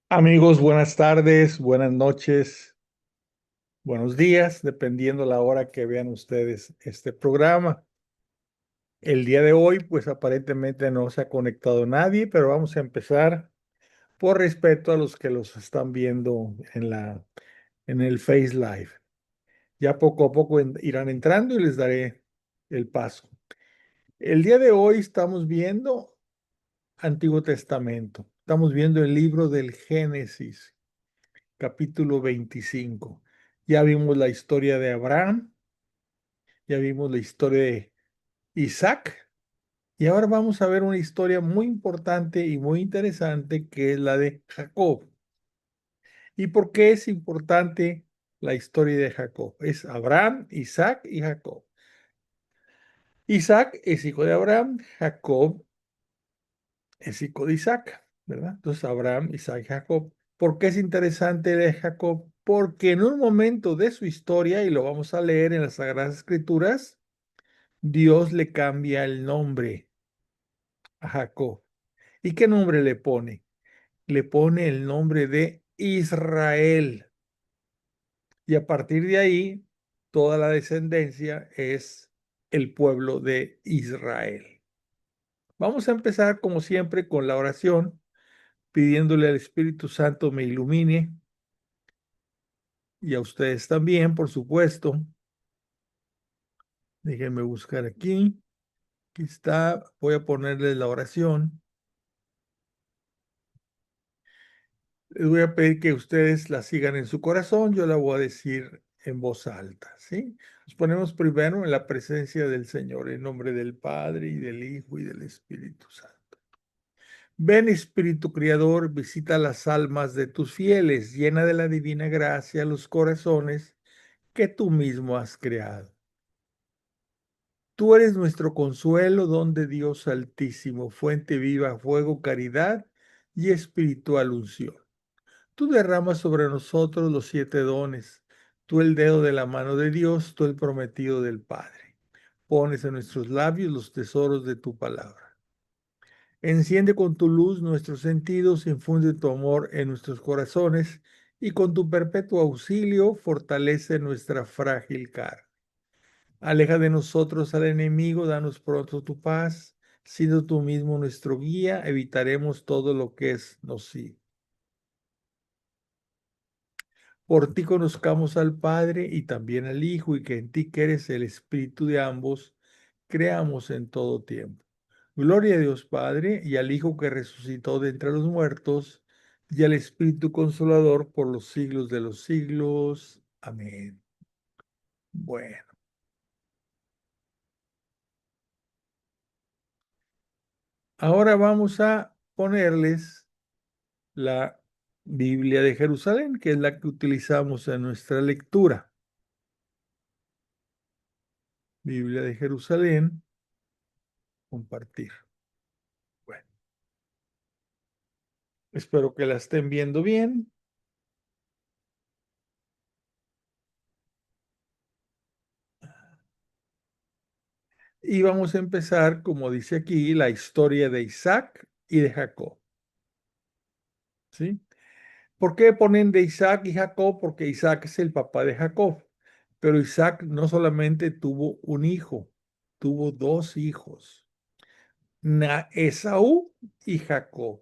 Amigos, buenas tardes, buenas noches, buenos días, dependiendo la hora que vean ustedes este programa. El día de hoy, pues aparentemente no se ha conectado nadie, pero vamos a empezar por respeto a los que los están viendo en el Face Live. Ya poco a poco irán entrando y les daré el paso. El día de hoy estamos viendo Antiguo Testamento. Estamos viendo el libro del Génesis, capítulo 25. Ya vimos la historia de Abraham, ya vimos la historia de Isaac, y ahora vamos a ver una historia muy importante y muy interesante que es la de Jacob. ¿Y por qué es importante la historia de Jacob? Es Abraham, Isaac y Jacob. Isaac es hijo de Abraham, Jacob es hijo de Isaac, ¿verdad? Entonces Abraham, Isaac y Jacob. ¿Por qué es interesante de Jacob? Porque en un momento de su historia, y lo vamos a leer en las Sagradas Escrituras, Dios le cambia el nombre a Jacob. ¿Y qué nombre le pone? Le pone el nombre de Israel. Y a partir de ahí, toda la descendencia es el pueblo de Israel. Vamos a empezar, como siempre, con la oración, pidiéndole al Espíritu Santo me ilumine y a ustedes también, por supuesto. Déjenme buscar aquí. Aquí está. Voy a ponerle la oración. Les voy a pedir que ustedes la sigan en su corazón, yo la voy a decir en voz alta, ¿sí? Nos ponemos primero en la presencia del Señor, en nombre del Padre y del Hijo y del Espíritu Santo. Ven, Espíritu Criador, visita las almas de tus fieles, llena de la divina gracia los corazones que tú mismo has creado. Tú eres nuestro consuelo, don de Dios Altísimo, fuente viva, fuego, caridad y espiritual unción. Tú derramas sobre nosotros los 7 dones, tú el dedo de la mano de Dios, tú el prometido del Padre. Pones en nuestros labios los tesoros de tu palabra. Enciende con tu luz nuestros sentidos, infunde tu amor en nuestros corazones y con tu perpetuo auxilio fortalece nuestra frágil carne. Aleja de nosotros al enemigo, danos pronto tu paz. Siendo tú mismo nuestro guía, evitaremos todo lo que es nocivo. Por ti conozcamos al Padre y también al Hijo, y que en ti que eres el Espíritu de ambos, creamos en todo tiempo. Gloria a Dios Padre y al Hijo que resucitó de entre los muertos, y al Espíritu Consolador por los siglos de los siglos. Amén. Bueno, ahora vamos a ponerles la Biblia de Jerusalén, que es la que utilizamos en nuestra lectura. Biblia de Jerusalén, compartir. Bueno, espero que la estén viendo bien. Y vamos a empezar, como dice aquí, la historia de Isaac y de Jacob. ¿Sí? ¿Por qué ponen de Isaac y Jacob? Porque Isaac es el papá de Jacob. Pero Isaac no solamente tuvo un hijo, tuvo 2 hijos, Esaú y Jacob.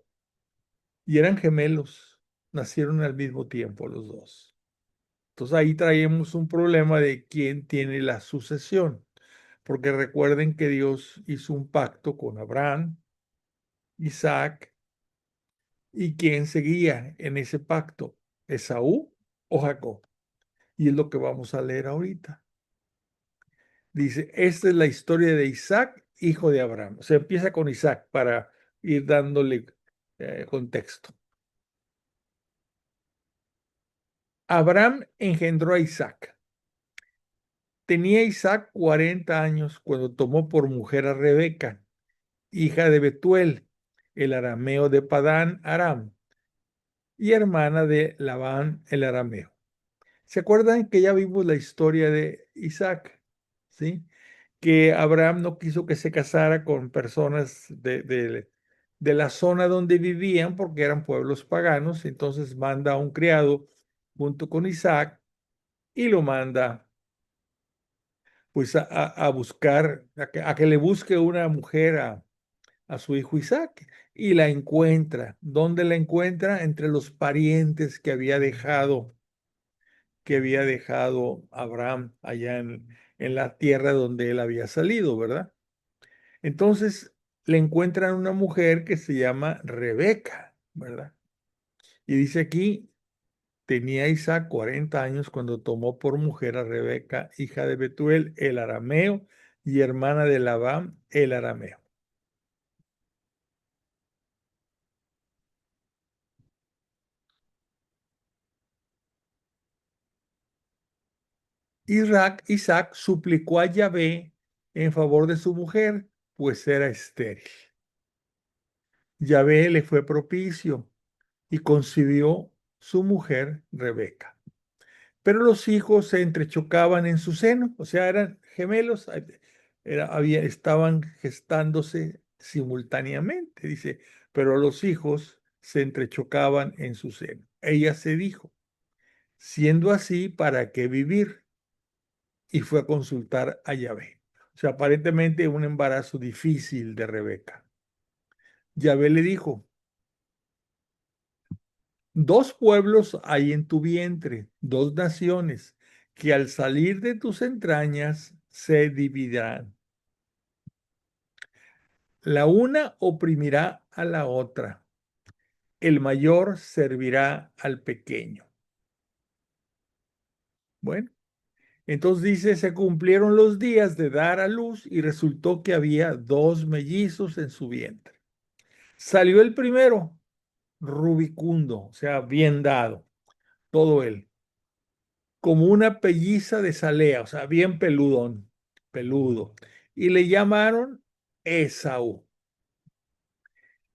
Y eran gemelos, nacieron al mismo tiempo los dos. Entonces ahí traemos un problema de quién tiene la sucesión, porque recuerden que Dios hizo un pacto con Abraham, Isaac, y quién seguía en ese pacto, Esaú o Jacob. Y es lo que vamos a leer ahorita. Dice, esta es la historia de Isaac, hijo de Abraham. Se empieza con Isaac para ir dándole contexto. Abraham engendró a Isaac. Tenía Isaac 40 años cuando tomó por mujer a Rebeca, hija de Betuel, el arameo de Padán Aram, y hermana de Labán el arameo. ¿Se acuerdan que ya vimos la historia de Isaac? ¿Sí? Que Abraham no quiso que se casara con personas de la zona donde vivían, porque eran pueblos paganos. Entonces manda a un criado junto con Isaac y lo manda pues a buscar, a que le busque una mujer a su hijo Isaac, y la encuentra. ¿Dónde la encuentra? Entre los parientes que había dejado Abraham allá en la tierra donde él había salido, ¿verdad? Entonces le encuentran una mujer que se llama Rebeca, ¿verdad? Y dice aquí, tenía Isaac 40 años cuando tomó por mujer a Rebeca, hija de Betuel, el arameo, y hermana de Labán, el arameo. Isaac suplicó a Yahvé en favor de su mujer, pues era estéril. Yahvé le fue propicio y concibió su mujer Rebeca. Pero los hijos se entrechocaban en su seno, o sea, eran gemelos, estaban gestándose simultáneamente, dice, pero los hijos se entrechocaban en su seno. Ella se dijo, siendo así, ¿para qué vivir? Y fue a consultar a Yahvé. O sea, aparentemente un embarazo difícil de Rebeca. Yahvé le dijo, dos pueblos hay en tu vientre, dos naciones, que al salir de tus entrañas se dividirán. La una oprimirá a la otra, el mayor servirá al pequeño. Bueno, entonces dice, se cumplieron los días de dar a luz y resultó que había dos mellizos en su vientre. Salió el primero, rubicundo, o sea, bien dado, todo él, como una pelliza de salea, o sea, bien peludón, peludo, y le llamaron Esaú.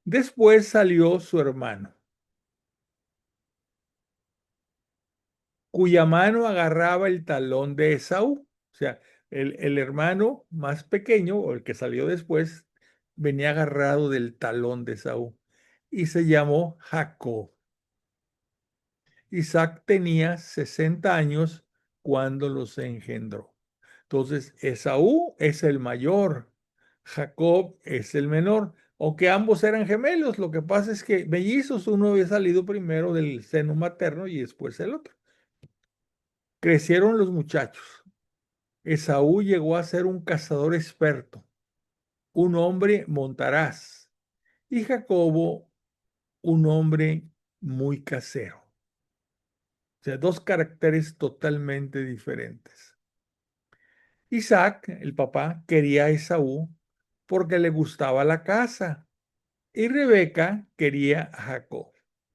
Después salió su hermano, cuya mano agarraba el talón de Esaú. O sea, el hermano más pequeño, o el que salió después, venía agarrado del talón de Esaú y se llamó Jacob. Isaac tenía 60 años cuando los engendró. Entonces, Esaú es el mayor, Jacob es el menor, aunque ambos eran gemelos. Lo que pasa es que mellizos, uno había salido primero del seno materno y después el otro. Crecieron los muchachos. Esaú llegó a ser un cazador experto, un hombre montaraz, y Jacobo un hombre muy casero. O sea, dos caracteres totalmente diferentes. Isaac, el papá, quería a Esaú porque le gustaba la caza y Rebeca quería a Jacob.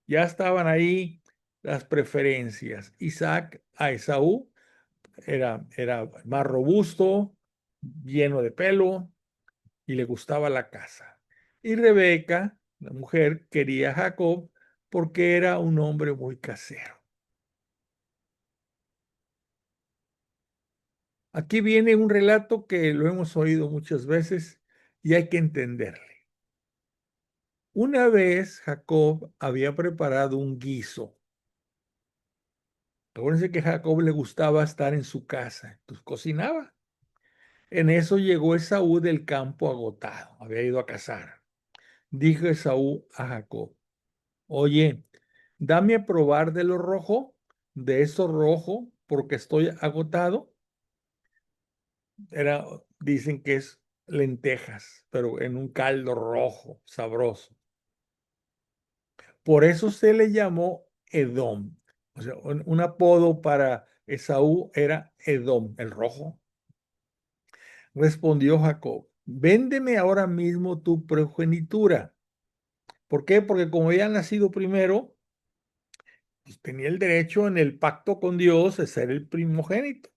Ya estaban ahí las preferencias. Isaac a Esaú era más robusto, lleno de pelo y le gustaba la caza. Y Rebeca, la mujer, quería a Jacob porque era un hombre muy casero. Aquí viene un relato que lo hemos oído muchas veces y hay que entenderle. Una vez Jacob había preparado un guiso. Acuérdense que a Jacob le gustaba estar en su casa, entonces cocinaba. En eso llegó Esaú del campo agotado, había ido a cazar. Dijo Esaú a Jacob, oye, dame a probar de lo rojo, de eso rojo, porque estoy agotado. Dicen que es lentejas, pero en un caldo rojo, sabroso. Por eso se le llamó Edom. O sea, un apodo para Esaú era Edom, el rojo. Respondió Jacob, véndeme ahora mismo tu progenitura. ¿Por qué? Porque como había nacido primero, pues tenía el derecho en el pacto con Dios de ser el primogénito.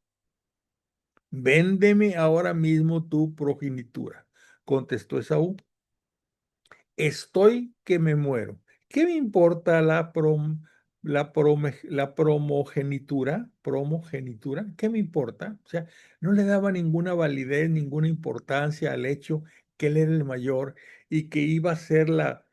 Véndeme ahora mismo tu progenitura, contestó Esaú. Estoy que me muero. ¿Qué me importa la promogenitura? ¿Promogenitura? ¿Qué me importa? O sea, no le daba ninguna validez, ninguna importancia al hecho que él era el mayor y que iba a ser la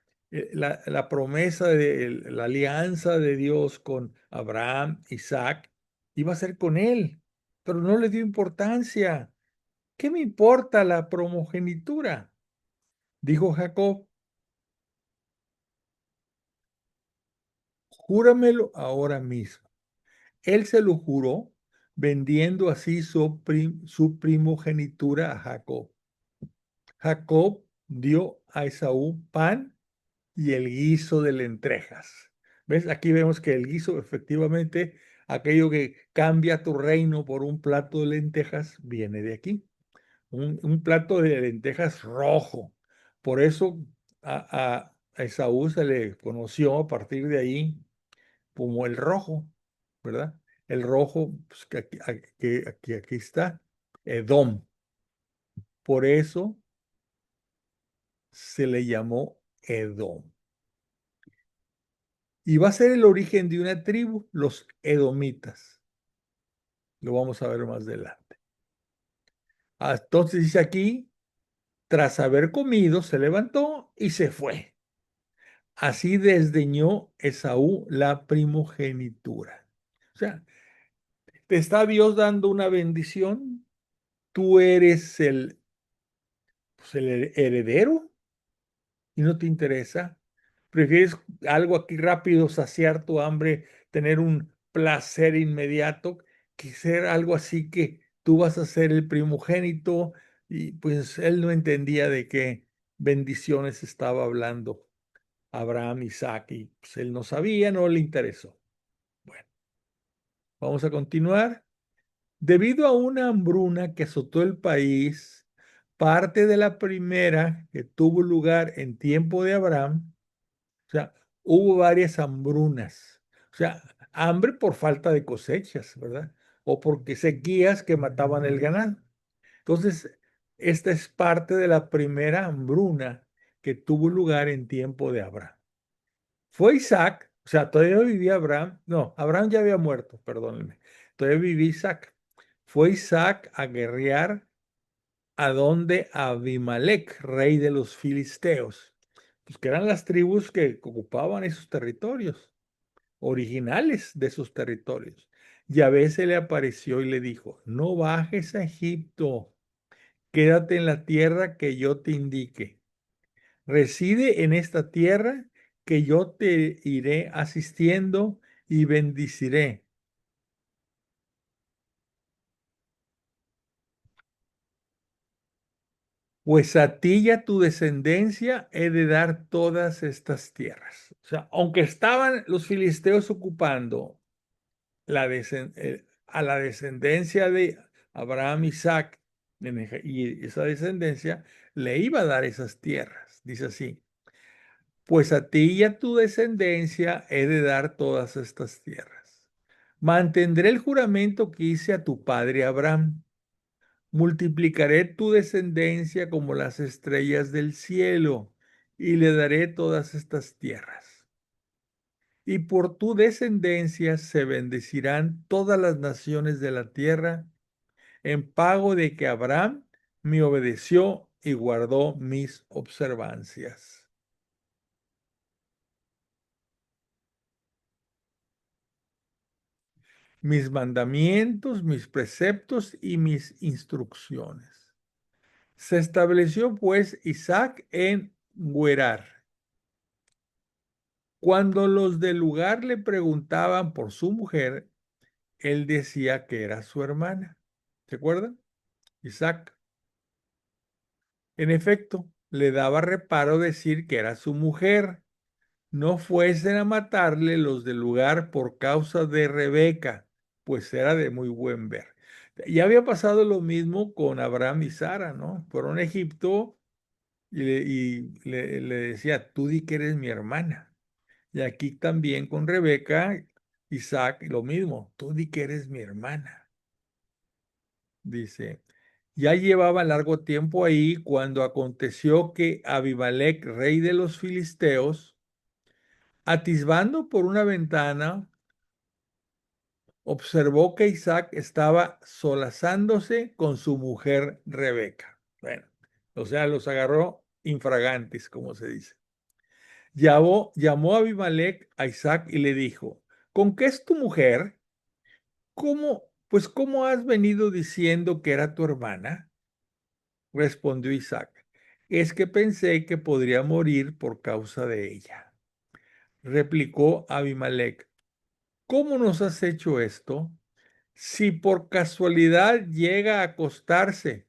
promesa de la alianza de Dios con Abraham, Isaac, iba a ser con él, pero no le dio importancia. ¿Qué me importa la primogenitura? Dijo Jacob, júramelo ahora mismo. Él se lo juró, vendiendo así su primogenitura a Jacob. Jacob dio a Esaú pan y el guiso de lentejas. ¿Ves? Aquí vemos que el guiso, efectivamente, aquello que cambia tu reino por un plato de lentejas, viene de aquí. Un plato de lentejas rojo. Por eso a Esaú se le conoció a partir de ahí como el rojo, ¿verdad? El rojo, pues, que aquí está, Edom. Por eso se le llamó Edom. Y va a ser el origen de una tribu, los edomitas. Lo vamos a ver más adelante. Entonces dice aquí, tras haber comido, se levantó y se fue. Así desdeñó Esaú la primogenitura. O sea, te está Dios dando una bendición. Tú eres el heredero y no te interesa. Prefieres algo aquí rápido, saciar tu hambre, tener un placer inmediato, que ser algo así que tú vas a ser el primogénito. Y pues él no entendía de qué bendiciones estaba hablando Abraham, Isaac, y pues él no sabía, no le interesó. Bueno, vamos a continuar. Debido a una hambruna que azotó el país, parte de la primera que tuvo lugar en tiempo de Abraham, o sea, hubo varias hambrunas, o sea, hambre por falta de cosechas, ¿verdad? O porque sequías que mataban el ganado. Entonces, esta es parte de la primera hambruna que tuvo lugar en tiempo de Abraham. Fue Isaac, o sea, todavía vivía Abraham, no, Abraham ya había muerto, perdónenme, todavía vivía Isaac. Fue Isaac a guerrear a donde Abimelech, rey de los filisteos, pues que eran las tribus que ocupaban esos territorios, originales de esos territorios. Yahvé se le apareció y le dijo, no bajes a Egipto, quédate en la tierra que yo te indique. Reside en esta tierra que yo te iré asistiendo y bendiciré. Pues a ti y a tu descendencia he de dar todas estas tierras. O sea, aunque estaban los filisteos ocupando a la descendencia de Abraham, Isaac, y esa descendencia le iba a dar esas tierras. Dice así, pues a ti y a tu descendencia he de dar todas estas tierras. Mantendré el juramento que hice a tu padre Abraham. Multiplicaré tu descendencia como las estrellas del cielo y le daré todas estas tierras. Y por tu descendencia se bendecirán todas las naciones de la tierra en pago de que Abraham me obedeció y guardó mis observancias. Mis mandamientos, mis preceptos y mis instrucciones. Se estableció pues Isaac en Gerar. Cuando los del lugar le preguntaban por su mujer, él decía que era su hermana. ¿Se acuerdan? Isaac. En efecto, le daba reparo decir que era su mujer. No fuesen a matarle los del lugar por causa de Rebeca, pues era de muy buen ver. Ya había pasado lo mismo con Abraham y Sara, ¿no? Fueron a Egipto y le decía, tú di que eres mi hermana. Y aquí también con Rebeca, Isaac, lo mismo, tú di que eres mi hermana. Dice, ya llevaba largo tiempo ahí cuando aconteció que Abimelech, rey de los filisteos, atisbando por una ventana, observó que Isaac estaba solazándose con su mujer Rebeca. Bueno, O sea, los agarró infragantes, como se dice. Llamó a Abimelech a Isaac y le dijo, ¿con qué es tu mujer? ¿Cómo, pues cómo has venido diciendo que era tu hermana? Respondió Isaac, es que pensé que podría morir por causa de ella. Replicó Abimelech, ¿cómo nos has hecho esto? Si por casualidad llega a acostarse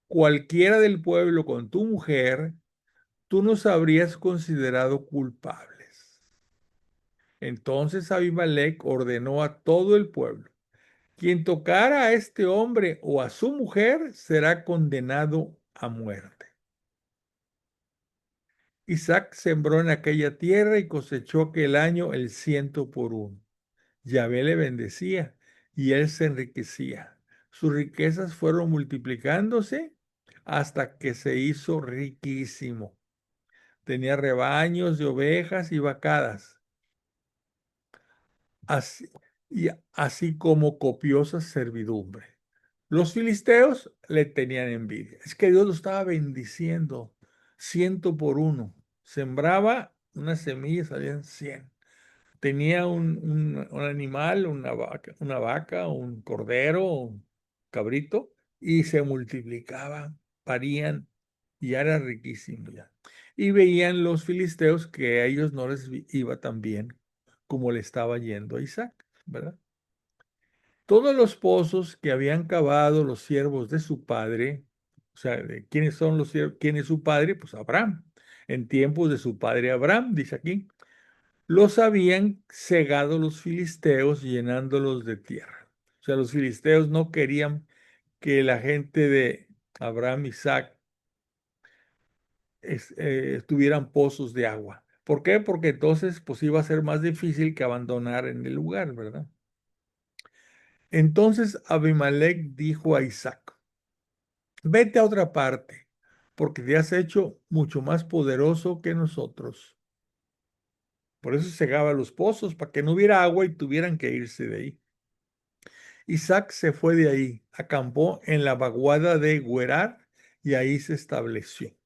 cualquiera del pueblo con tu mujer, tú nos habrías considerado culpables. Entonces Abimelech ordenó a todo el pueblo, quien tocara a este hombre o a su mujer será condenado a muerte. Isaac sembró en aquella tierra y cosechó aquel año el 100 por 1. Yahvé le bendecía y él se enriquecía. Sus riquezas fueron multiplicándose hasta que se hizo riquísimo. Tenía rebaños de ovejas y vacadas, así, así como copiosa servidumbre. Los filisteos le tenían envidia. Es que Dios lo estaba bendiciendo 100 por 1. Sembraba una semilla, salían 100. Tenía un animal, una vaca, un cordero, un cabrito, y se multiplicaban, parían, y ya era riquísimo ya. Y veían los filisteos que a ellos no les iba tan bien como le estaba yendo a Isaac, ¿verdad? Todos los pozos que habían cavado los siervos de su padre, o sea, ¿quiénes son los siervos? ¿Quién es su padre? Pues Abraham. En tiempos de su padre Abraham, dice aquí, los habían cegado los filisteos llenándolos de tierra. O sea, los filisteos no querían que la gente de Abraham, Isaac, tuvieran pozos de agua. ¿Por qué? Porque entonces pues iba a ser más difícil que abandonar en el lugar, ¿verdad? Entonces Abimelech dijo a Isaac, vete a otra parte, porque te has hecho mucho más poderoso que nosotros. Por eso cegaba los pozos, para que no hubiera agua y tuvieran que irse de ahí. Isaac se fue de ahí, acampó en la vaguada de Gerar y ahí se estableció.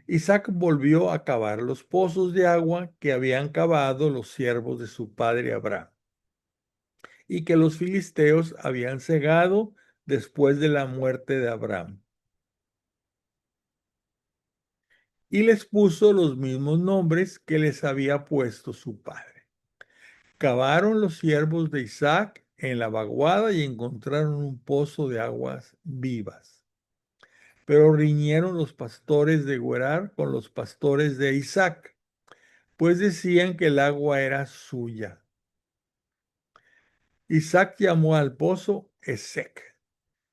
Isaac volvió a cavar los pozos de agua que habían cavado los siervos de su padre Abraham y que los filisteos habían cegado después de la muerte de Abraham. Y les puso los mismos nombres que les había puesto su padre. Cavaron los siervos de Isaac en la vaguada y encontraron un pozo de aguas vivas. Pero riñeron los pastores de Gerar con los pastores de Isaac, pues decían que el agua era suya. Isaac llamó al pozo Esec,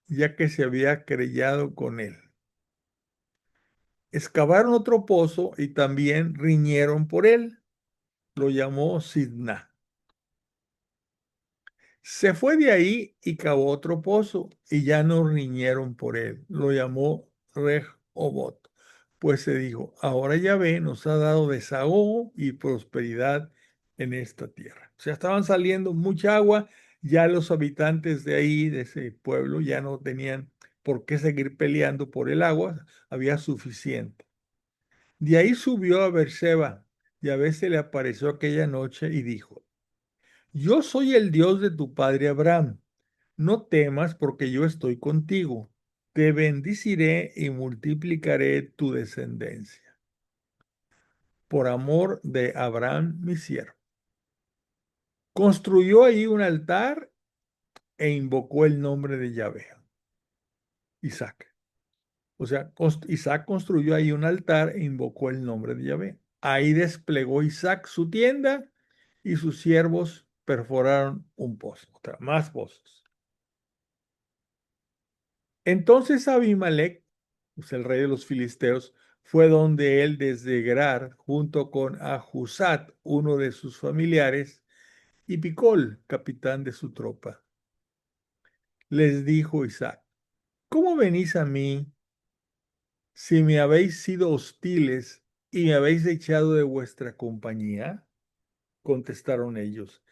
ya que se había querellado con él. Excavaron otro pozo y también riñeron por él. Lo llamó Sidna. Se fue de ahí y cavó otro pozo y ya no riñeron por él. Lo llamó Rehobot. Pues se dijo, ahora Yahvé nos ha dado desahogo y prosperidad en esta tierra. O sea, estaban saliendo mucha agua, ya los habitantes de ahí, de ese pueblo, ya no tenían por qué seguir peleando por el agua, había suficiente. De ahí subió a Beerseba, Yahvé se le apareció aquella noche y dijo, yo soy el Dios de tu padre Abraham. No temas porque yo estoy contigo. Te bendiciré y multiplicaré tu descendencia. Por amor de Abraham, mi siervo. Construyó ahí un altar e invocó el nombre de Yahvé, Isaac. O sea, Isaac construyó ahí un altar e invocó el nombre de Yahvé. Ahí desplegó Isaac su tienda y sus siervos perforaron un pozo, o sea, más pozos. Entonces Abimelech, pues el rey de los filisteos, fue donde él desde Gerar, junto con Ahuzat, uno de sus familiares, y Picol, capitán de su tropa. Les dijo Isaac, ¿cómo venís a mí si me habéis sido hostiles y me habéis echado de vuestra compañía? Contestaron ellos,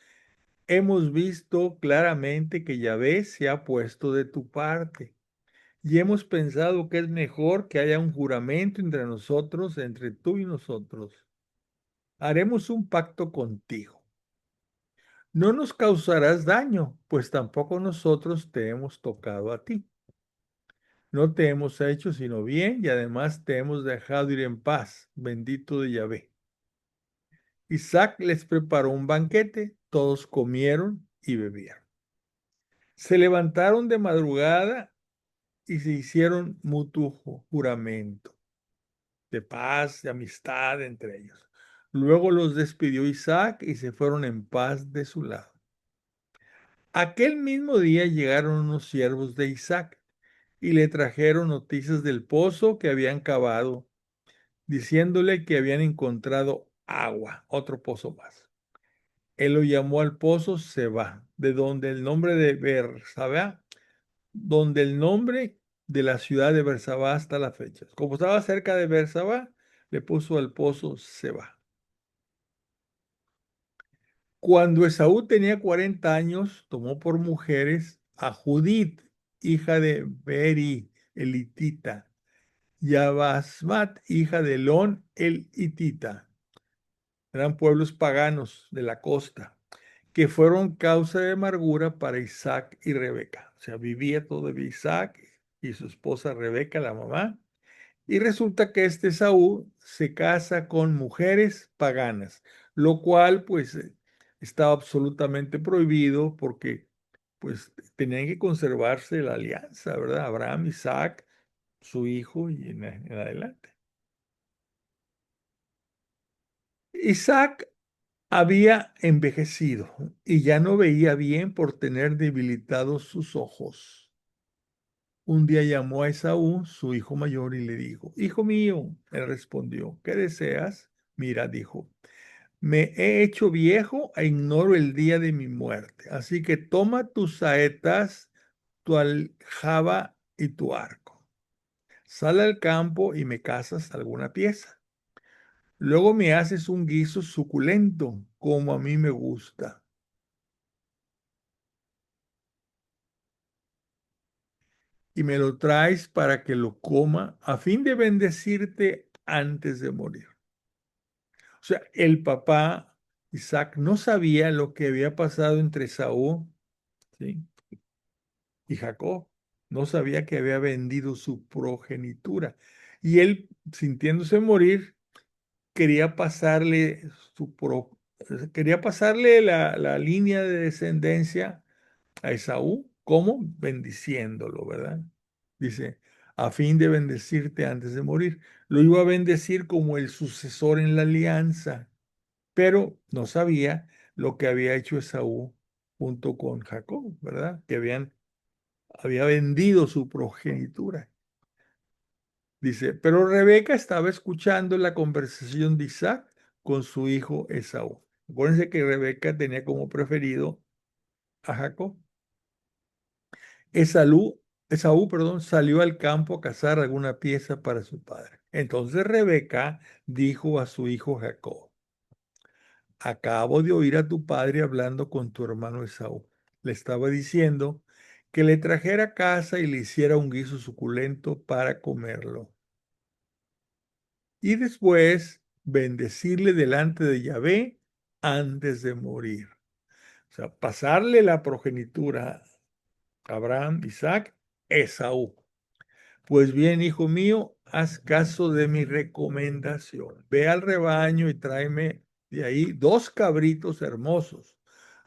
hemos visto claramente que Yahvé se ha puesto de tu parte. y hemos pensado que es mejor que haya un juramento entre nosotros, entre tú y nosotros. Haremos un pacto contigo. No nos causarás daño, pues tampoco nosotros te hemos tocado a ti. No te hemos hecho sino bien y además te hemos dejado ir en paz, bendito de Yahvé. Isaac les preparó un banquete, todos comieron y bebieron. Se levantaron de madrugada y se hicieron mutuo juramento de paz, de amistad entre ellos. Luego los despidió Isaac y se fueron en paz de su lado. Aquel mismo día llegaron unos siervos de Isaac y le trajeron noticias del pozo que habían cavado, diciéndole que habían encontrado agua, otro pozo más. Él lo llamó al pozo Seba, de donde el nombre de Bersabá, donde el nombre de la ciudad de Bersabá hasta la fecha. Como estaba cerca de Bersabá, le puso al pozo Seba. Cuando Esaú tenía 40 años, tomó por mujeres a Judith, hija de Beri, el hitita, y a Basmat, hija de Elón, el hitita. Eran pueblos paganos de la costa, que fueron causa de amargura para Isaac y Rebeca. O sea, vivía todavía Isaac y su esposa Rebeca, la mamá, y resulta que este Saúl se casa con mujeres paganas, lo cual pues estaba absolutamente prohibido porque pues tenían que conservarse la alianza, ¿verdad? Abraham, Isaac, su hijo y en adelante. Isaac había envejecido y ya no veía bien por tener debilitados sus ojos. Un día llamó a Esaú, su hijo mayor, y le dijo, hijo mío, él respondió, ¿qué deseas? Mira, dijo, me he hecho viejo e ignoro el día de mi muerte, así que toma tus saetas, tu aljaba y tu arco. Sal al campo y me cazas alguna pieza. Luego me haces un guiso suculento, como a mí me gusta, y me lo traes para que lo coma a fin de bendecirte antes de morir. O sea, el papá Isaac no sabía lo que había pasado entre Saúl, ¿sí?, y Jacob. No sabía que había vendido su progenitura. Y él, sintiéndose morir, quería pasarle quería pasarle la línea de descendencia a Esaú, ¿cómo? Bendiciéndolo, ¿verdad? Dice, a fin de bendecirte antes de morir. Lo iba a bendecir como el sucesor en la alianza, pero no sabía lo que había hecho Esaú junto con Jacob, ¿verdad? Que había vendido su progenitura. Dice, pero Rebeca estaba escuchando la conversación de Isaac con su hijo Esaú. Acuérdense que Rebeca tenía como preferido a Jacob. Esaú, salió al campo a cazar alguna pieza para su padre. Entonces Rebeca dijo a su hijo Jacob, acabo de oír a tu padre hablando con tu hermano Esaú. Le estaba diciendo que le trajera a casa y le hiciera un guiso suculento para comerlo. Y después bendecirle delante de Yahvé antes de morir. O sea, pasarle la progenitura a Abraham, Isaac, Esaú. Pues bien, hijo mío, haz caso de mi recomendación. Ve al rebaño y tráeme de ahí 2 cabritos hermosos.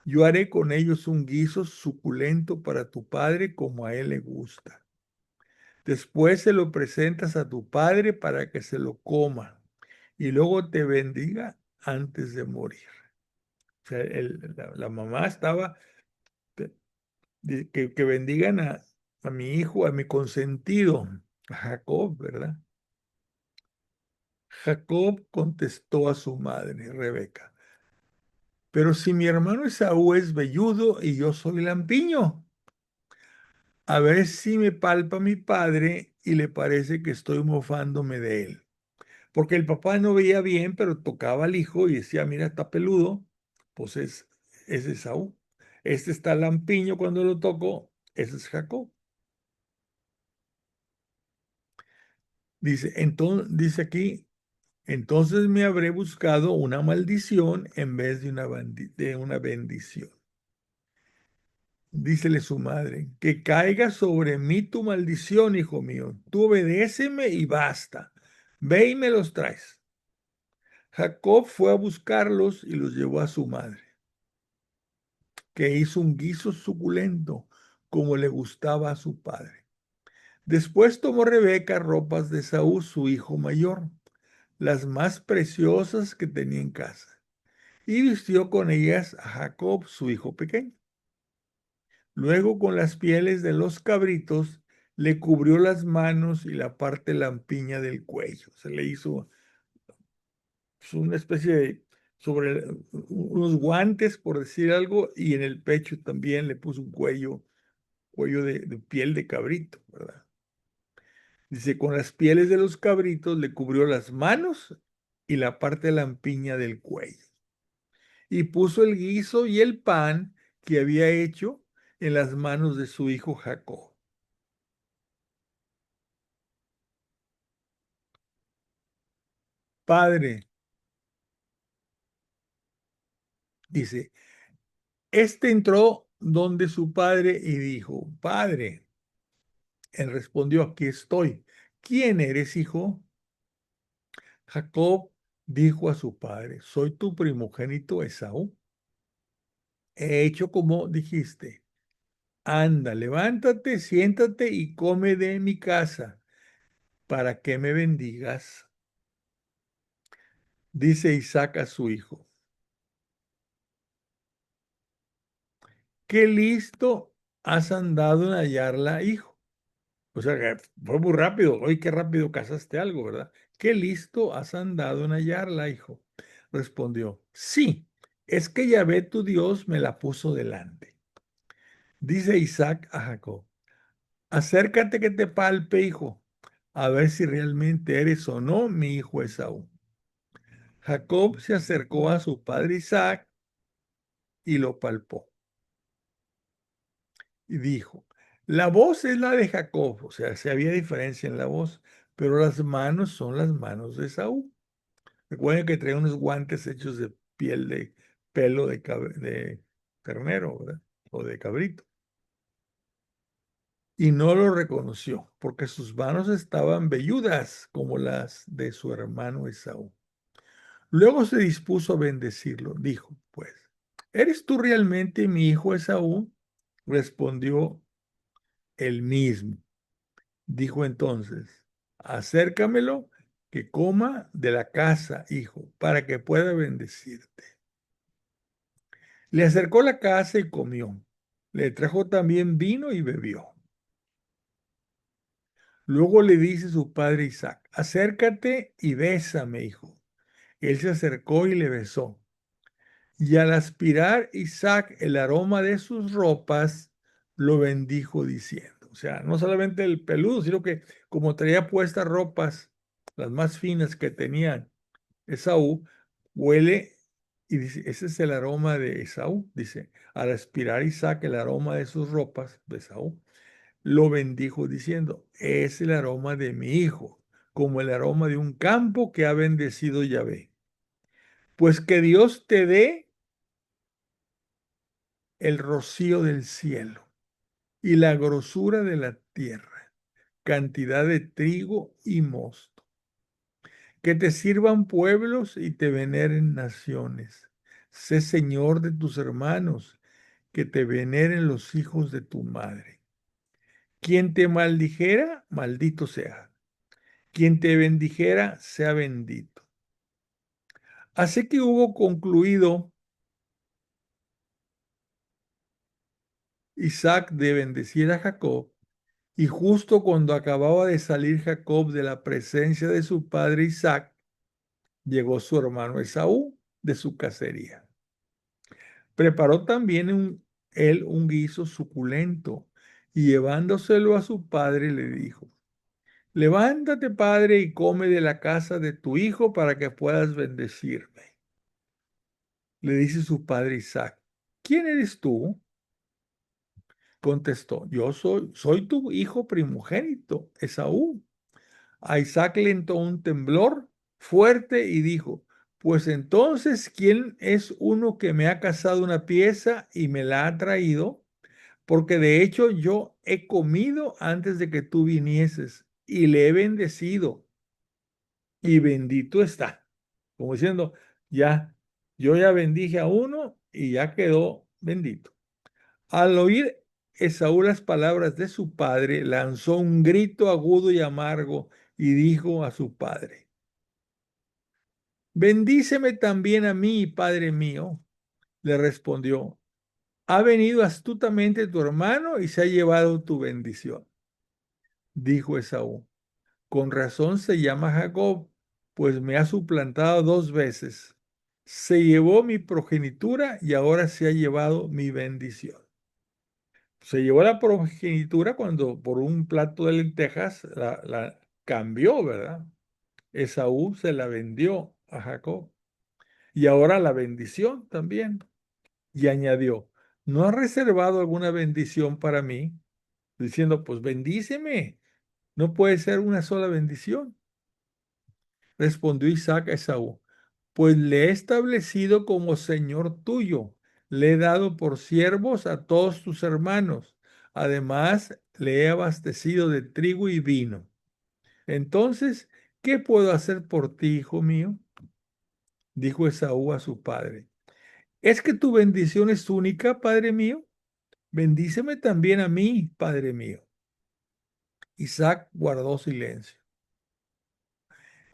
Yo haré con ellos un guiso suculento para tu padre como a él le gusta. Después se lo presentas a tu padre para que se lo coma y luego te bendiga antes de morir. O sea, la mamá estaba, te- que bendigan a mi hijo, a mi consentido, a Jacob, ¿verdad? Jacob contestó a su madre, Rebeca, pero si mi hermano Esaú es velludo y yo soy lampiño, a ver si me palpa mi padre y le parece que estoy mofándome de él. Porque el papá no veía bien, pero tocaba al hijo y decía, mira, está peludo, pues es Esaú. Este está lampiño cuando lo toco, ese es Jacob. Dice aquí, entonces me habré buscado una maldición en vez de de una bendición. Dícele su madre, que caiga sobre mí tu maldición, hijo mío. Tú obedéceme y basta. Ve y me los traes. Jacob fue a buscarlos y los llevó a su madre, que hizo un guiso suculento, como le gustaba a su padre. Después tomó Rebeca ropas de Saúl, su hijo mayor, las más preciosas que tenía en casa, y vistió con ellas a Jacob, su hijo pequeño. Luego, con las pieles de los cabritos, le cubrió las manos y la parte lampiña del cuello. Se le hizo una especie de, sobre unos guantes, por decir algo, y en el pecho también le puso un cuello de piel de cabrito, ¿verdad? Dice, con las pieles de los cabritos le cubrió las manos y la parte lampiña del cuello. Y puso el guiso y el pan que había hecho en las manos de su hijo Jacob. Padre, dice, este entró donde su padre y dijo, Padre. Él respondió, aquí estoy. ¿Quién eres, hijo? Jacob dijo a su padre, soy tu primogénito Esaú. He hecho como dijiste. Anda, levántate, siéntate y come de mi casa, para que me bendigas. Dice Isaac a su hijo, qué listo has andado en hallarla, hijo. O sea, que fue muy rápido. Oye, qué rápido cazaste algo, ¿verdad? Qué listo has andado en hallarla, hijo. Respondió, sí, es que Yahvé tu Dios me la puso delante. Dice Isaac a Jacob, acércate que te palpe, hijo, a ver si realmente eres o no mi hijo Esaú. Jacob se acercó a su padre Isaac y lo palpó y dijo, la voz es la de Jacob, o sea, si había diferencia en la voz, pero las manos son las manos de Esaú. Recuerden que traía unos guantes hechos de piel de pelo de ternero, ¿verdad? O de cabrito. Y no lo reconoció, porque sus manos estaban velludas como las de su hermano Esaú. Luego se dispuso a bendecirlo. Dijo, pues, ¿eres tú realmente mi hijo Esaú? Respondió el mismo. Dijo entonces, acércamelo, que coma de la casa, hijo, para que pueda bendecirte. Le acercó la casa y comió. Le trajo también vino y bebió. Luego le dice su padre Isaac, acércate y bésame, hijo. Él se acercó y le besó. Y al aspirar Isaac el aroma de sus ropas, lo bendijo diciendo. O sea, no solamente el peludo, sino que como traía puestas ropas, las más finas que tenían Esaú, huele y dice, ese es el aroma de Esaú. Dice, al aspirar Isaac el aroma de sus ropas de Esaú, lo bendijo diciendo, es el aroma de mi hijo, como el aroma de un campo que ha bendecido Yahvé. Pues que Dios te dé el rocío del cielo y la grosura de la tierra, cantidad de trigo y mosto. Que te sirvan pueblos y te veneren naciones. Sé señor de tus hermanos, que te veneren los hijos de tu madre. Quien te maldijera, maldito sea. Quien te bendijera, sea bendito. Así que hubo concluido Isaac de bendecir a Jacob, y justo cuando acababa de salir Jacob de la presencia de su padre Isaac, llegó su hermano Esaú de su cacería. Preparó también él un guiso suculento y llevándoselo a su padre le dijo, levántate, padre, y come de la casa de tu hijo para que puedas bendecirme. Le dice su padre Isaac, ¿quién eres tú? Contestó, soy tu hijo primogénito, Esaú. A Isaac le entró un temblor fuerte y dijo, pues entonces, ¿quién es uno que me ha cazado una pieza y me la ha traído? Porque de hecho yo he comido antes de que tú vinieses y le he bendecido y bendito está. Como diciendo, ya, yo ya bendije a uno y ya quedó bendito. Al oír Esaú las palabras de su padre, lanzó un grito agudo y amargo y dijo a su padre, bendíceme también a mí, padre mío. Le respondió, ha venido astutamente tu hermano y se ha llevado tu bendición. Dijo Esaú, con razón se llama Jacob, pues me ha suplantado 2 veces. Se llevó mi progenitura y ahora se ha llevado mi bendición. Se llevó la progenitura cuando por un plato de lentejas la cambió, ¿verdad? Esaú se la vendió a Jacob. Y ahora la bendición también. Y añadió, ¿no has reservado alguna bendición para mí? Diciendo, pues bendíceme. No puede ser una sola bendición. Respondió Isaac a Esaú, pues le he establecido como señor tuyo, le he dado por siervos a todos tus hermanos, además le he abastecido de trigo y vino. Entonces, ¿qué puedo hacer por ti, hijo mío? Dijo Esaú a su padre. ¿Es que tu bendición es única, padre mío? Bendíceme también a mí, padre mío. Isaac guardó silencio.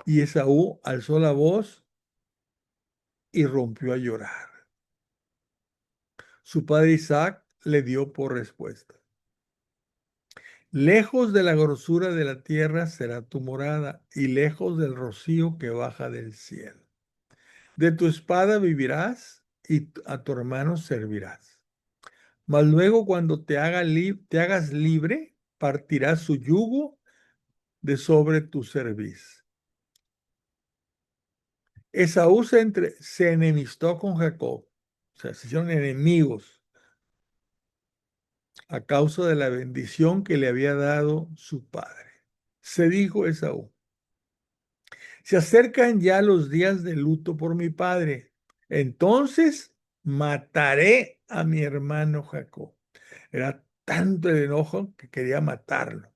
Y Esaú alzó la voz y rompió a llorar. Su padre Isaac le dio por respuesta, lejos de la grosura de la tierra será tu morada, y lejos del rocío que baja del cielo. De tu espada vivirás y a tu hermano servirás. Mas luego cuando te hagas libre, partirás su yugo de sobre tu cerviz. Esaú se enemistó con Jacob, o sea, se hicieron enemigos a causa de la bendición que le había dado su padre. Se dijo Esaú, se acercan ya los días de luto por mi padre, entonces mataré a mi hermano Jacob. Era tanto el enojo que quería matarlo.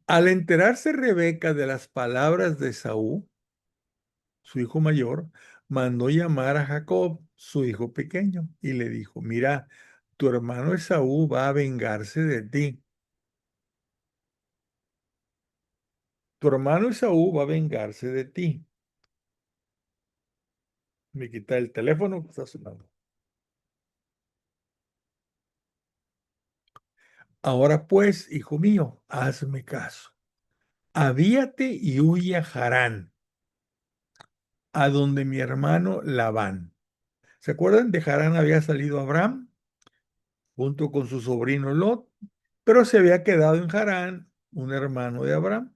Al enterarse Rebeca de las palabras de Esaú, su hijo mayor, mandó llamar a Jacob, su hijo pequeño, y le dijo, mira, tu hermano Esaú va a vengarse de ti. Tu hermano Esaú va a vengarse de ti. Me quita el teléfono que está sonando. Ahora pues, hijo mío, hazme caso. Avíate y huye a Harán, a donde mi hermano Labán. ¿Se acuerdan? De Harán había salido Abraham junto con su sobrino Lot, pero se había quedado en Harán un hermano de Abraham,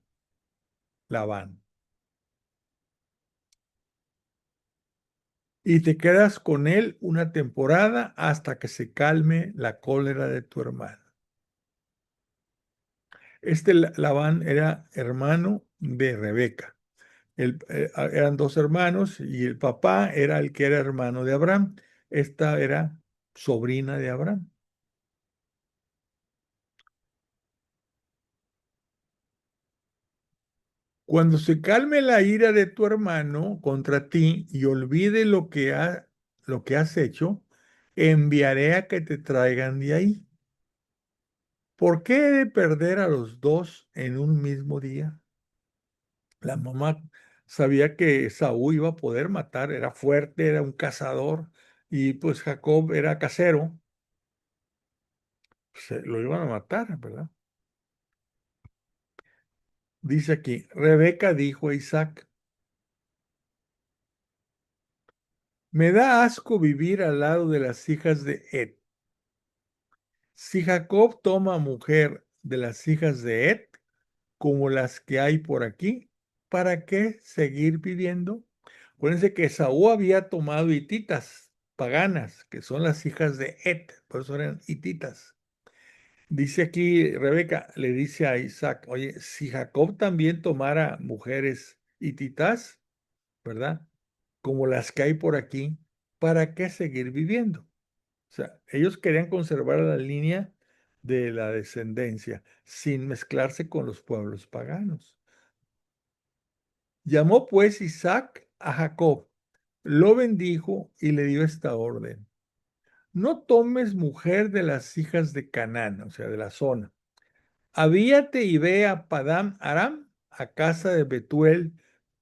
Labán. Y te quedas con él una temporada hasta que se calme la cólera de tu hermano. Este Labán era hermano de Rebeca. Eran 2 hermanos y el papá era el que era hermano de Abraham. Esta era sobrina de Abraham. Cuando se calme la ira de tu hermano contra ti y olvide lo que has hecho, enviaré a que te traigan de ahí. ¿Por qué he de perder a los dos en un mismo día? La mamá sabía que Saúl iba a poder matar, era fuerte, era un cazador, y pues Jacob era casero, lo iban a matar, ¿verdad? Dice aquí, Rebeca dijo a Isaac, me da asco vivir al lado de las hijas de Ed. Si Jacob toma mujer de las hijas de Ed, como las que hay por aquí, ¿para qué seguir viviendo? Acuérdense que Saúl había tomado hititas, paganas, que son las hijas de Et, por eso eran hititas. Dice aquí Rebeca, le dice a Isaac, oye, si Jacob también tomara mujeres hititas, ¿verdad? Como las que hay por aquí, ¿para qué seguir viviendo? O sea, ellos querían conservar la línea de la descendencia sin mezclarse con los pueblos paganos. Llamó pues Isaac a Jacob, lo bendijo y le dio esta orden. No tomes mujer de las hijas de Canaán, o sea, de la zona. Avíate y ve a Padam Aram, a casa de Betuel,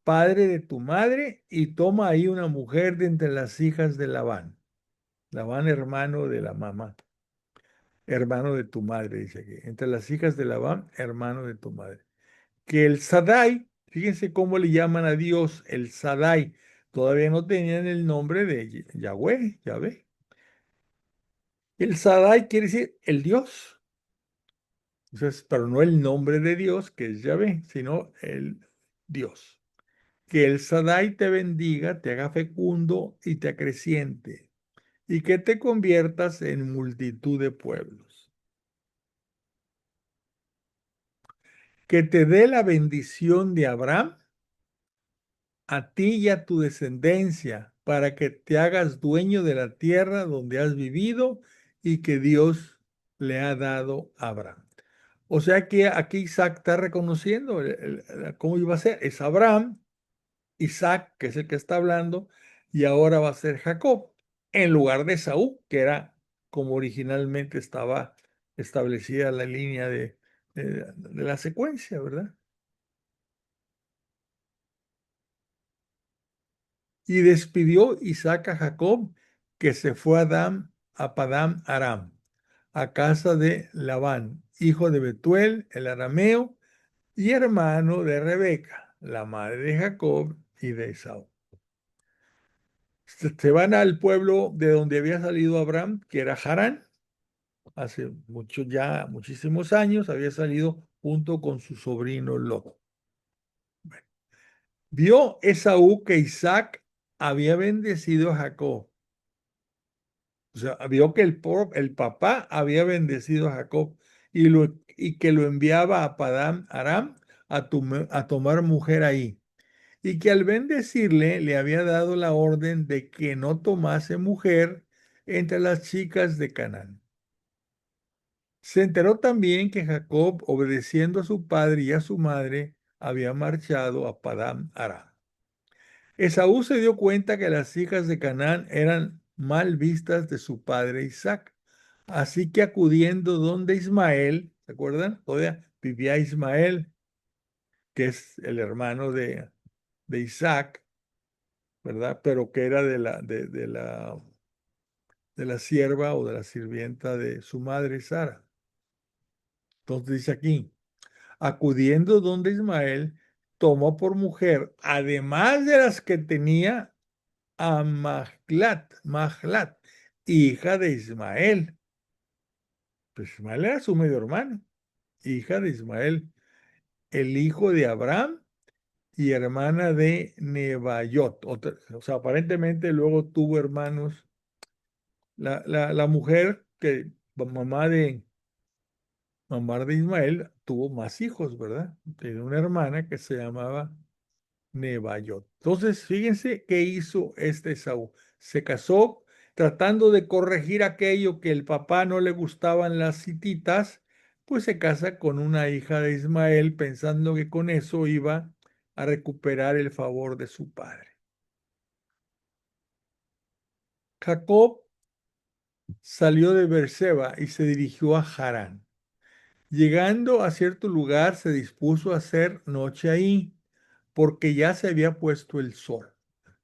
padre de tu madre, y toma ahí una mujer de entre las hijas de Labán. Labán, hermano de la mamá, hermano de tu madre, dice aquí. Entre las hijas de Labán, hermano de tu madre. Que el Sadai, fíjense cómo le llaman a Dios, el Sadai. Todavía no tenían el nombre de Yahweh, Yahvé. El Sadai quiere decir el Dios. Entonces, pero no el nombre de Dios, que es Yahvé, sino el Dios. Que el Sadai te bendiga, te haga fecundo y te acreciente, y que te conviertas en multitud de pueblos. Que te dé la bendición de Abraham a ti y a tu descendencia, para que te hagas dueño de la tierra donde has vivido y que Dios le ha dado a Abraham. O sea que aquí Isaac está reconociendo cómo iba a ser. Es Abraham, Isaac, que es el que está hablando, y ahora va a ser Jacob, en lugar de Saúl, que era como originalmente estaba establecida la línea de la secuencia, ¿verdad? Y despidió Isaac a Jacob, que se fue a Padam Aram, a casa de Labán, hijo de Betuel, el arameo, y hermano de Rebeca, la madre de Jacob y de Esaú. Se van al pueblo de donde había salido Abraham, que era Harán, hace ya muchísimos años, había salido junto con su sobrino Lot. Bueno, vio Esaú que Isaac había bendecido a Jacob. O sea, vio que el papá había bendecido a Jacob y que lo enviaba a Padán Aram a tomar mujer ahí. Y que al bendecirle le había dado la orden de que no tomase mujer entre las chicas de Canaán. Se enteró también que Jacob, obedeciendo a su padre y a su madre, había marchado a Padán Aram. Esaú se dio cuenta que las hijas de Canaán eran mal vistas de su padre Isaac. Así que acudiendo donde Ismael, ¿se acuerdan? Todavía vivía Ismael, que es el hermano de Isaac, ¿verdad? Pero que era de la sierva o de la sirvienta de su madre Sara. Entonces dice aquí, acudiendo donde Ismael, tomó por mujer, además de las que tenía, a Mahlat, hija de Ismael. Pues Ismael era su medio hermano, hija de Ismael, el hijo de Abraham y hermana de Nebaiot. O sea, aparentemente luego tuvo hermanos. La mujer que, mamá de Ismael, tuvo más hijos, ¿verdad? Tiene una hermana que se llamaba Nebaiot. Entonces, fíjense qué hizo este Esaú. Se casó tratando de corregir aquello que el papá no le gustaban las hititas, pues se casa con una hija de Ismael pensando que con eso iba a recuperar el favor de su padre. Jacob salió de Beerseba y se dirigió a Harán. Llegando a cierto lugar, se dispuso a hacer noche ahí, porque ya se había puesto el sol.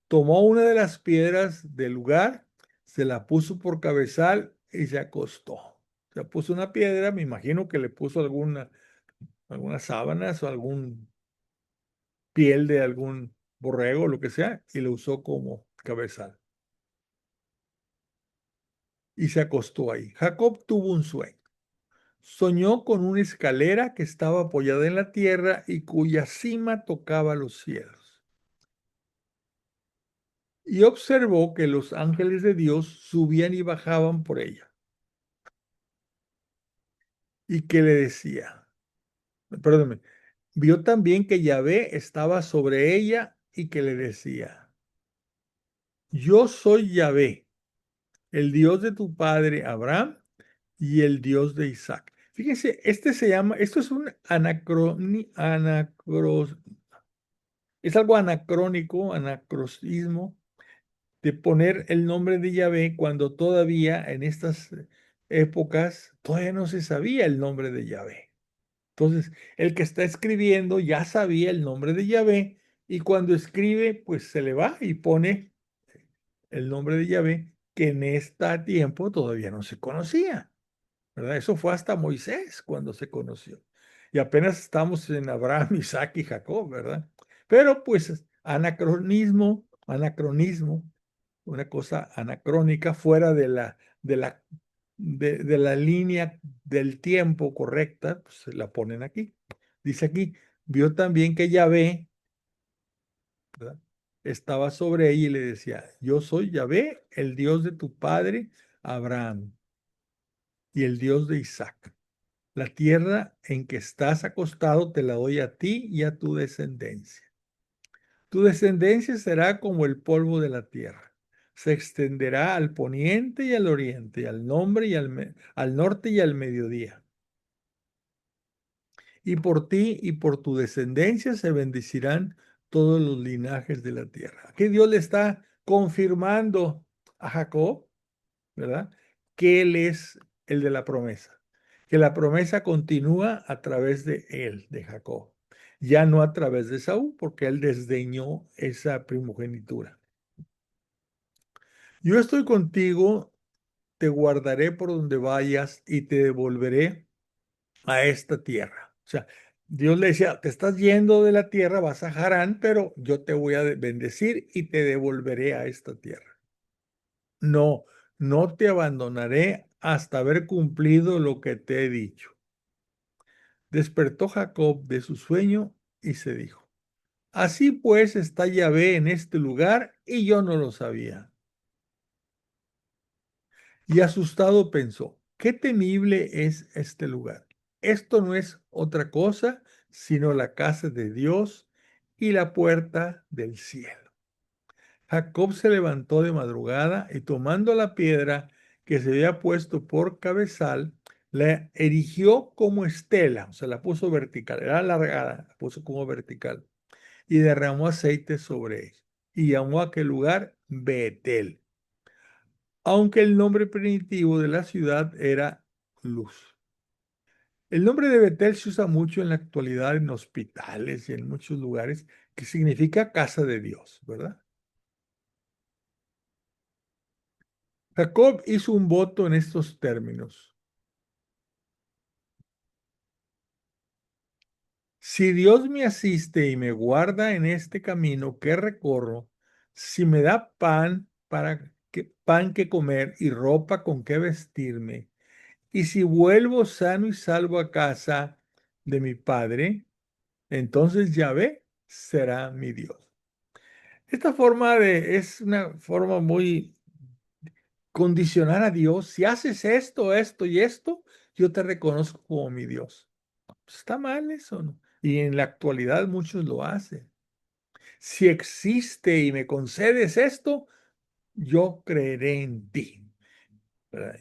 Tomó una de las piedras del lugar, se la puso por cabezal y se acostó. Se puso una piedra, me imagino que le puso algunas sábanas o algún piel de algún borrego, lo que sea, y lo usó como cabezal. Y se acostó ahí. Jacob tuvo un sueño. Soñó con una escalera que estaba apoyada en la tierra y cuya cima tocaba los cielos. y observó que los ángeles de Dios subían y bajaban por ella, y que le decía, perdóname, vio también que Yahvé estaba sobre ella y que le decía, yo soy Yahvé, el Dios de tu padre Abraham y el Dios de Isaac. Fíjense, esto es un es algo anacrónico, anacronismo, de poner el nombre de Yahvé cuando todavía en estas épocas todavía no se sabía el nombre de Yahvé. Entonces, el que está escribiendo ya sabía el nombre de Yahvé y cuando escribe, pues se le va y pone el nombre de Yahvé que en este tiempo todavía no se conocía, ¿verdad? Eso fue hasta Moisés cuando se conoció. Y apenas estamos en Abraham, Isaac y Jacob, ¿verdad? Pero pues anacronismo, una cosa anacrónica fuera de la línea del tiempo correcta, pues se la ponen aquí. Dice aquí, vio también que Yahvé, ¿verdad? Estaba sobre ella y le decía, yo soy Yahvé, el Dios de tu padre Abraham y el Dios de Isaac. La tierra en que estás acostado te la doy a ti y a tu descendencia. Tu descendencia será como el polvo de la tierra. Se extenderá al poniente y al oriente, al norte y al mediodía. Y por ti y por tu descendencia se bendecirán todos los linajes de la tierra. Aquí Dios le está confirmando a Jacob, ¿verdad? Que Él es el de la promesa, que la promesa continúa a través de él, de Jacob, ya no a través de Saúl, porque él desdeñó esa primogenitura. Yo estoy contigo, te guardaré por donde vayas y te devolveré a esta tierra. O sea, Dios le decía, te estás yendo de la tierra, vas a Harán, pero yo te voy a bendecir y te devolveré a esta tierra. No, no te abandonaré hasta haber cumplido lo que te he dicho. Despertó Jacob de su sueño y se dijo, así pues está Yahvé en este lugar y yo no lo sabía. Y asustado pensó, qué temible es este lugar. Esto no es otra cosa sino la casa de Dios y la puerta del cielo. Jacob se levantó de madrugada y tomando la piedra que se había puesto por cabezal, la erigió como estela, o sea, la puso vertical, era alargada, la puso como vertical, y derramó aceite sobre ella, y llamó a aquel lugar Betel, aunque el nombre primitivo de la ciudad era Luz. El nombre de Betel se usa mucho en la actualidad en hospitales y en muchos lugares, que significa casa de Dios, ¿verdad? Jacob hizo un voto en estos términos. Si Dios me asiste y me guarda en este camino que recorro, si me da pan que comer y ropa con que vestirme, y si vuelvo sano y salvo a casa de mi padre, entonces Yahvé será mi Dios. Es una forma muy condicionar a Dios. Si haces esto, esto y esto, yo te reconozco como mi Dios. Pues, está mal eso, ¿no? Y en la actualidad muchos lo hacen. Si existe y me concedes esto, yo creeré en ti, ¿verdad?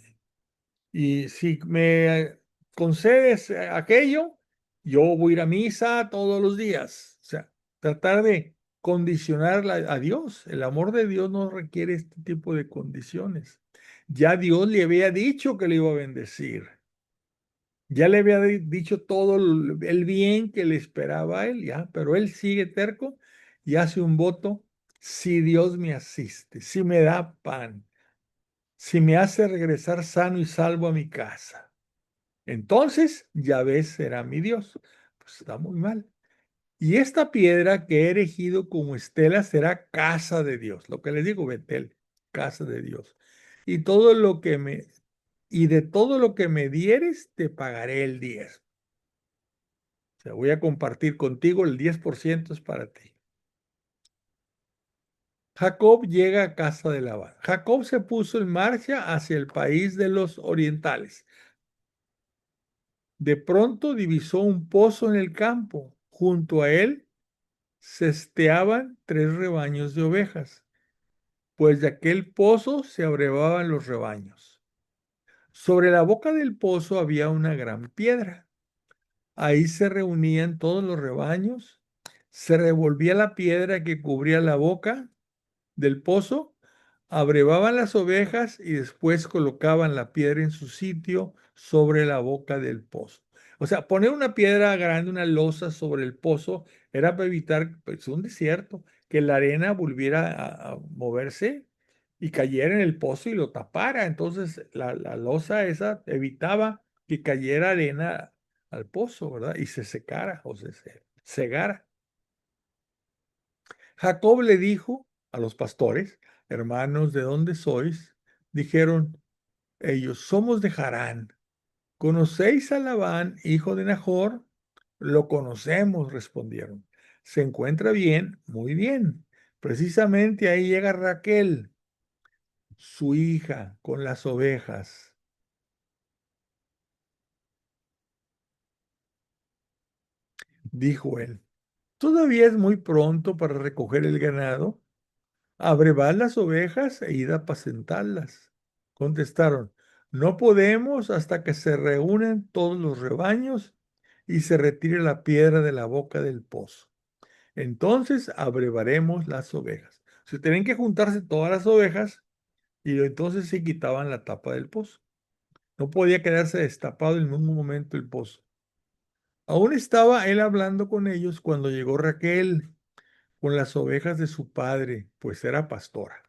Y si me concedes aquello, yo voy a ir a misa todos los días. O sea, tratar de condicionar a Dios. El amor de Dios no requiere este tipo de condiciones. Ya Dios le había dicho que le iba a bendecir. Ya le había dicho todo el bien que le esperaba a él, ya, pero él sigue terco y hace un voto. Si Dios me asiste, si me da pan, si me hace regresar sano y salvo a mi casa, entonces Yahvé será mi Dios. Pues está muy mal. Y esta piedra que he erigido como estela será casa de Dios. Lo que les digo, Betel, casa de Dios. Y todo lo que me, y de todo lo que me dieres, te pagaré el 10. O sea, voy a compartir contigo el 10% es para ti. Jacob llega a casa de Labán. Jacob se puso en marcha hacia el país de los orientales. De pronto divisó un pozo en el campo. Junto a él cesteaban 3 rebaños de ovejas, pues de aquel pozo se abrevaban los rebaños. Sobre la boca del pozo había una gran piedra. Ahí se reunían todos los rebaños. Se revolvía la piedra que cubría la boca del pozo, abrevaban las ovejas y después colocaban la piedra en su sitio sobre la boca del pozo. O sea, poner una piedra grande, una losa sobre el pozo, era para evitar, pues, un desierto, que la arena volviera a moverse y cayera en el pozo y lo tapara. Entonces, la losa esa evitaba que cayera arena al pozo, ¿verdad? Y se secara o se cegara. Jacob le dijo a los pastores: hermanos, ¿de dónde sois? Dijeron ellos: somos de Harán. ¿Conocéis a Labán, hijo de Nahor? Lo conocemos, respondieron. ¿Se encuentra bien? Muy bien. Precisamente ahí llega Raquel, su hija, con las ovejas. Dijo él: todavía es muy pronto para recoger el ganado. Abrevad las ovejas e id a apacentarlas. Contestaron: no podemos hasta que se reúnan todos los rebaños y se retire la piedra de la boca del pozo. Entonces abrevaremos las ovejas. Se tienen que juntarse todas las ovejas y entonces se quitaban la tapa del pozo. No podía quedarse destapado en ningún momento el pozo. Aún estaba él hablando con ellos cuando llegó Raquel con las ovejas de su padre, pues era pastora.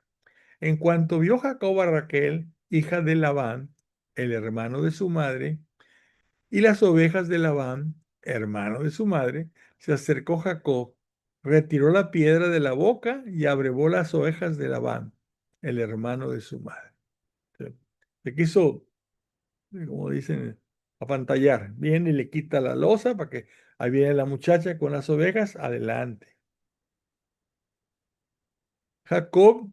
En cuanto vio Jacob a Raquel, hija de Labán, el hermano de su madre, y las ovejas de Labán, hermano de su madre, se acercó Jacob, retiró la piedra de la boca y abrevó las ovejas de Labán, el hermano de su madre. Se quiso, como dicen, apantallar. Viene y le quita la losa para que ahí viene la muchacha con las ovejas, adelante. Jacob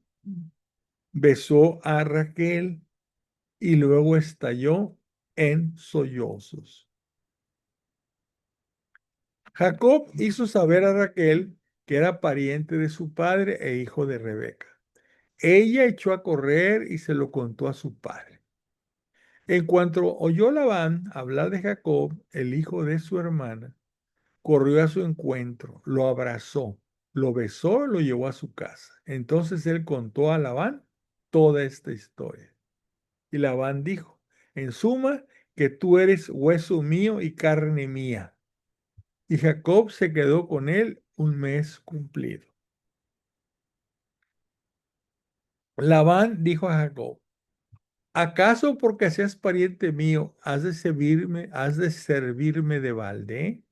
besó a Raquel y luego estalló en sollozos. Jacob hizo saber a Raquel que era pariente de su padre e hijo de Rebeca. Ella echó a correr y se lo contó a su padre. En cuanto oyó Labán hablar de Jacob, el hijo de su hermana, corrió a su encuentro, lo abrazó, lo besó y lo llevó a su casa. Entonces él contó a Labán toda esta historia. Y Labán dijo: en suma, que tú eres hueso mío y carne mía. Y Jacob se quedó con él un mes cumplido. Labán dijo a Jacob: ¿acaso porque seas pariente mío has de servirme de balde?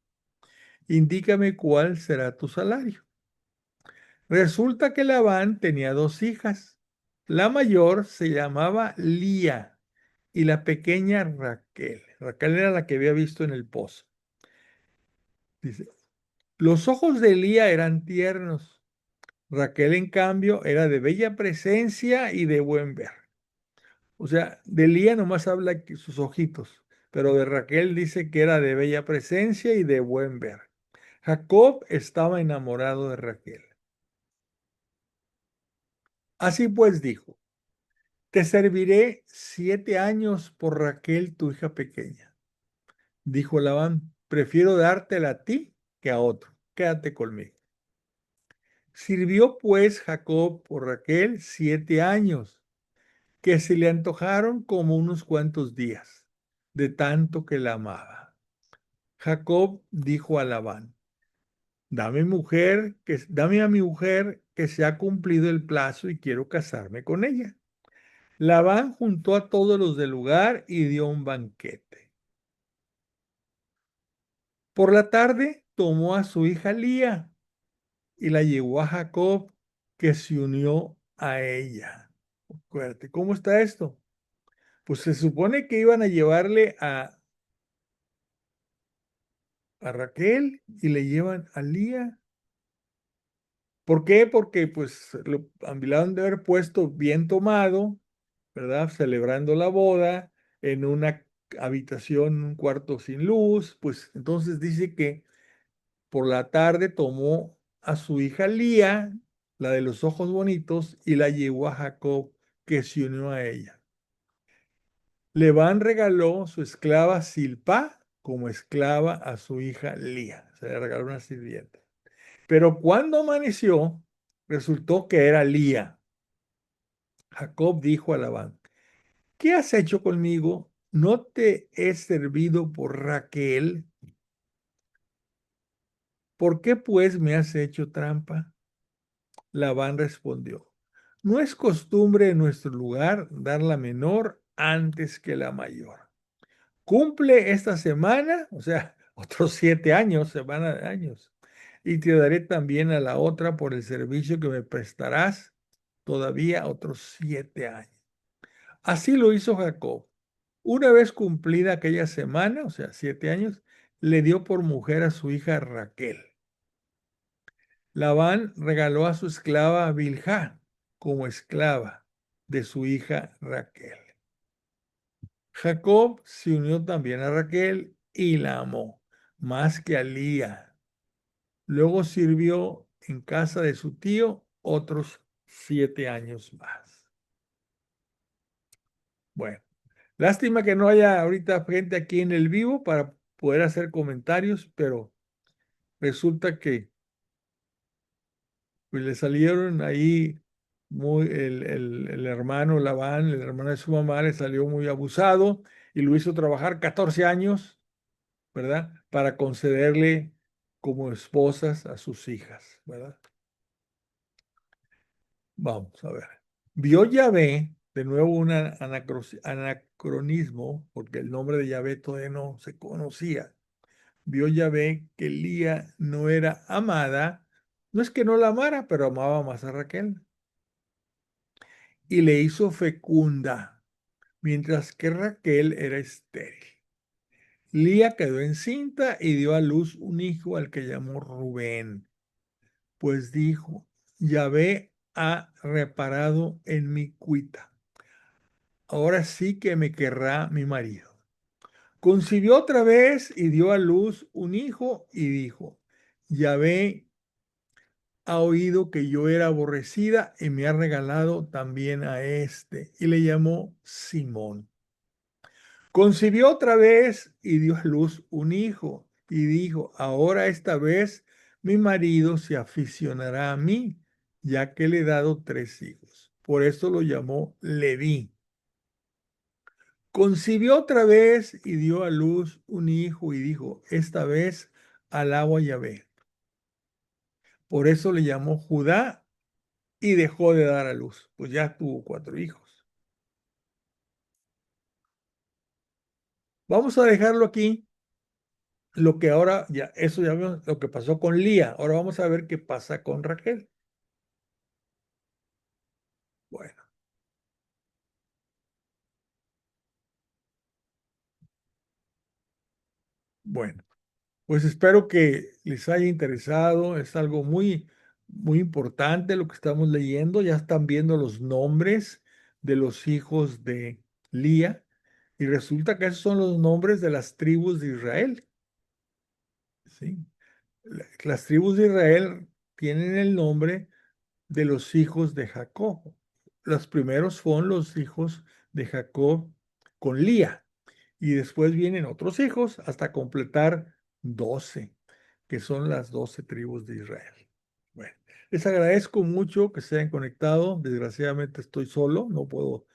Indícame cuál será tu salario. Resulta que Labán tenía 2 hijas. La mayor se llamaba Lía y la pequeña Raquel. Raquel era la que había visto en el pozo. Dice: los ojos de Lía eran tiernos. Raquel, en cambio, era de bella presencia y de buen ver. O sea, de Lía nomás habla que sus ojitos, pero de Raquel dice que era de bella presencia y de buen ver. Jacob estaba enamorado de Raquel. Así pues dijo: te serviré 7 años por Raquel, tu hija pequeña. Dijo Labán: prefiero dártela a ti que a otro. Quédate conmigo. Sirvió pues Jacob por Raquel 7 años, que se le antojaron como unos cuantos días, de tanto que la amaba. Jacob dijo a Labán: dame a mi mujer, que se ha cumplido el plazo y quiero casarme con ella. Labán juntó a todos los del lugar y dio un banquete. Por la tarde tomó a su hija Lía y la llevó a Jacob, que se unió a ella. Acuérdate, ¿cómo está esto? Pues se supone que iban a llevarle a Raquel y le llevan a Lía. ¿Por qué? Porque pues lo han de haber puesto bien tomado, ¿verdad? Celebrando la boda en una habitación, un cuarto sin luz, pues entonces dice que por la tarde tomó a su hija Lía, la de los ojos bonitos, y la llevó a Jacob, que se unió a ella. Labán regaló su esclava Silpá como esclava a su hija Lía. Se le regaló una sirvienta. Pero cuando amaneció, resultó que era Lía. Jacob dijo a Labán: ¿Qué has hecho conmigo? ¿No te he servido por Raquel? ¿Por qué pues me has hecho trampa? Labán respondió: No es costumbre en nuestro lugar dar la menor antes que la mayor. Cumple esta semana, o sea, otros 7 años, semana de años, y te daré también a la otra por el servicio que me prestarás todavía otros 7 años. Así lo hizo Jacob. Una vez cumplida aquella semana, o sea, 7 años, le dio por mujer a su hija Raquel. Labán regaló a su esclava Bilhá como esclava de su hija Raquel. Jacob se unió también a Raquel y la amó más que a Lía. Luego sirvió en casa de su tío otros 7 años más. Bueno, lástima que no haya ahorita gente aquí en el vivo para poder hacer comentarios, pero resulta que pues, le salieron ahí el hermano Labán, el hermano de su mamá, le salió muy abusado y lo hizo trabajar 14 años, ¿verdad? Para concederle como esposas a sus hijas, ¿verdad? Vamos a ver. Vio Yahvé, de nuevo un anacronismo, porque el nombre de Yahvé todavía no se conocía. Vio Yahvé que Lía no era amada, no es que no la amara, pero amaba más a Raquel. Y le hizo fecunda, mientras que Raquel era estéril. Lía quedó encinta y dio a luz un hijo al que llamó Rubén, pues dijo: Yahvé ha reparado en mi cuita. Ahora sí que me querrá mi marido. Concibió otra vez y dio a luz un hijo y dijo: Yahvé ha oído que yo era aborrecida y me ha regalado también a este. Y le llamó Simón. Concibió otra vez y dio a luz un hijo y dijo: Ahora esta vez mi marido se aficionará a mí, ya que le he dado 3 hijos. Por eso lo llamó Leví. Concibió otra vez y dio a luz un hijo y dijo: Esta vez alabo a Yahvé. Por eso le llamó Judá y dejó de dar a luz, pues ya tuvo 4 hijos. Vamos a dejarlo aquí. Lo que ahora, ya, eso ya vimos lo que pasó con Lía. Ahora vamos a ver qué pasa con Raquel. Bueno, bueno, pues espero que les haya interesado. Es algo muy, muy importante lo que estamos leyendo. Ya están viendo los nombres de los hijos de Lía y resulta que esos son los nombres de las tribus de Israel. ¿Sí? Las tribus de Israel tienen el nombre de los hijos de Jacob. Los primeros son los hijos de Jacob con Lía y después vienen otros hijos hasta completar 12, que son las 12 tribus de Israel. Bueno, les agradezco mucho que se hayan conectado. Desgraciadamente estoy solo, no puedo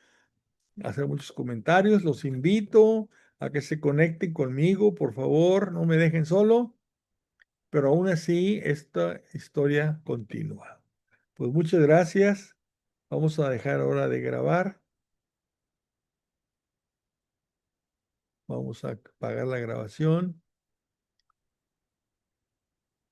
hacer muchos comentarios. Los invito a que se conecten conmigo, por favor, no me dejen solo, pero aún así esta historia continúa. Pues muchas gracias. Vamos a dejar ahora de grabar. Vamos a apagar la grabación.